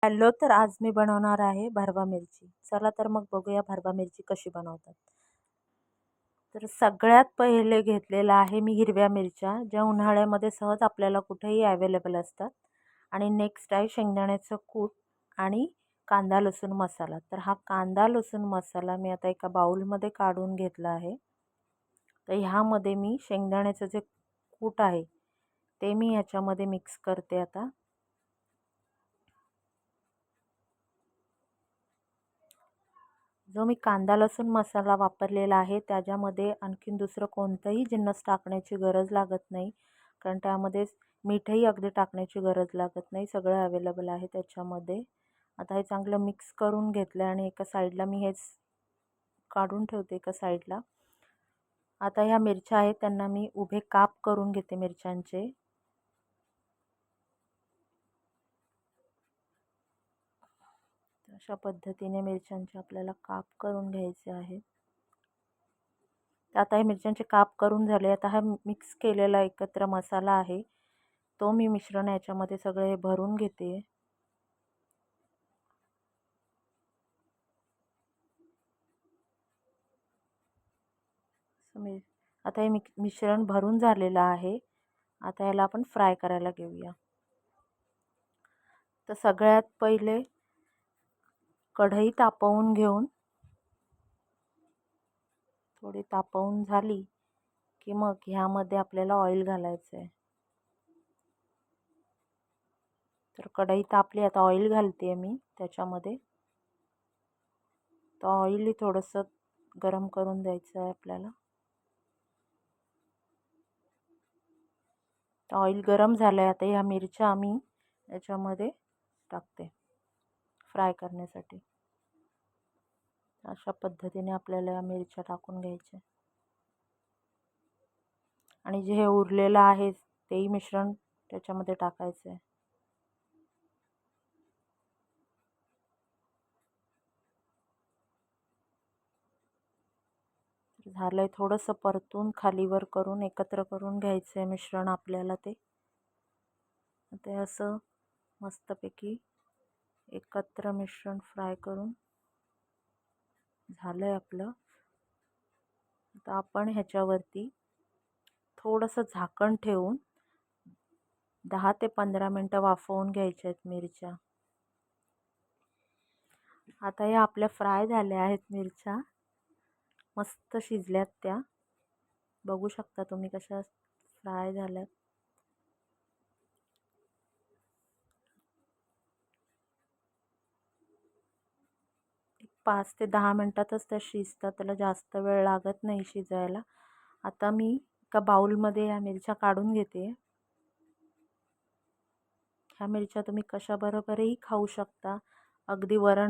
Hello, तर आज मी बनवणार आहे भरवा मिरची. चला तर मग बघूया भरवा मिरची कशी बनवतात. तर सगळ्यात पहिले घेतलेला आहे मी हिरव्या मिरच्या, ज्या उन्हाळ्यामध्ये सहज आपल्याला कुठेही अवेलेबल असतात. आणि नेक्स्ट आहे शेंगदाण्याचं कूट आणि कांदा लसूण मसाला. तर हा कांदा लसूण मसाला मी आता एका बाउलमध्ये काढून घेतला आहे. तर ह्यामध्ये मी शेंगदाण्याचं जे कूट आहे ते मी ह्याच्यामध्ये मिक्स करते आता. जो मी कांदा लसूण मसाला वापरलेला आहे त्याच्यामध्ये आणखीन दुसरं कोणतंही जिन्नस टाकण्याची गरज लागत नाही, कारण त्यामध्ये मीठही अगदी टाकण्याची गरज लागत नाही, सगळं अवेलेबल आहे त्याच्यामध्ये. आता हे चांगलं मिक्स करून घेतलं आणि एका साईडला मी हेच काढून ठेवते एका साईडला. आता ह्या मिरच्या आहेत त्यांना मी उभे काप करून घेते मिरच्यांचे. अशा पद्धतीने मिरच्यांचे आपल्याला काप करून घ्यायचे आहेत. आता हे मिरच्यांचे काप करून झाले. आता हा मिक्स केलेला एकत्र मसाला आहे तो मी मिश्रण याच्यामध्ये सगळे भरून घेते. आता हे मिश्रण भरून झालेलं आहे. आता याला आपण फ्राय करायला घेऊया. तर सगळ्यात पहिले कढई तापवून घेऊन, थोडी तापवून झाली की मग ह्यामध्ये आपल्याला ऑइल घालायचं आहे. तर कढई तापली, आता ऑइल घालते मी त्याच्यामध्ये. तर ऑइल थोडंसं गरम करून द्यायचं आहे आपल्याला. तर ऑइल गरम झालं आहे. आता ह्या मिरच्या आम्ही याच्यामध्ये टाकते फ्राय करण्यासाठी. अशा पद्धतीने आपल्याला या मिरच्या टाकून घ्यायच्या आणि जे हे उरलेलं आहे तेही मिश्रण त्याच्यामध्ये टाकायचं आहे. झालंय, थोडंसं परतून खालीवर करून एकत्र करून घ्यायचं आहे मिश्रण आपल्याला. ते असं मस्तपैकी एकत्र मिश्रण फ्राय करून झालंय आपलं. आता आपण ह्याच्यावरती थोडंसं झाकण ठेवून 10 ते 15 मिनटं वाफवून घ्यायच्या आहेत मिरच्या. आता या आपल्या फ्राय झाल्या आहेत मिरच्या, मस्त शिजल्यात त्या. बघू शकता तुम्ही कशा फ्राय झाल्यात. 5 ते 10 मिनटातच त्या शिजतात, त्याला जास्त वेळ लागत नाही शिजायला. आता मी एका बाउलमध्ये ह्या मिरच्या काढून घेते. ह्या मिरच्या तुम्ही कशाबरोबरही खाऊ शकता, अगदी वरण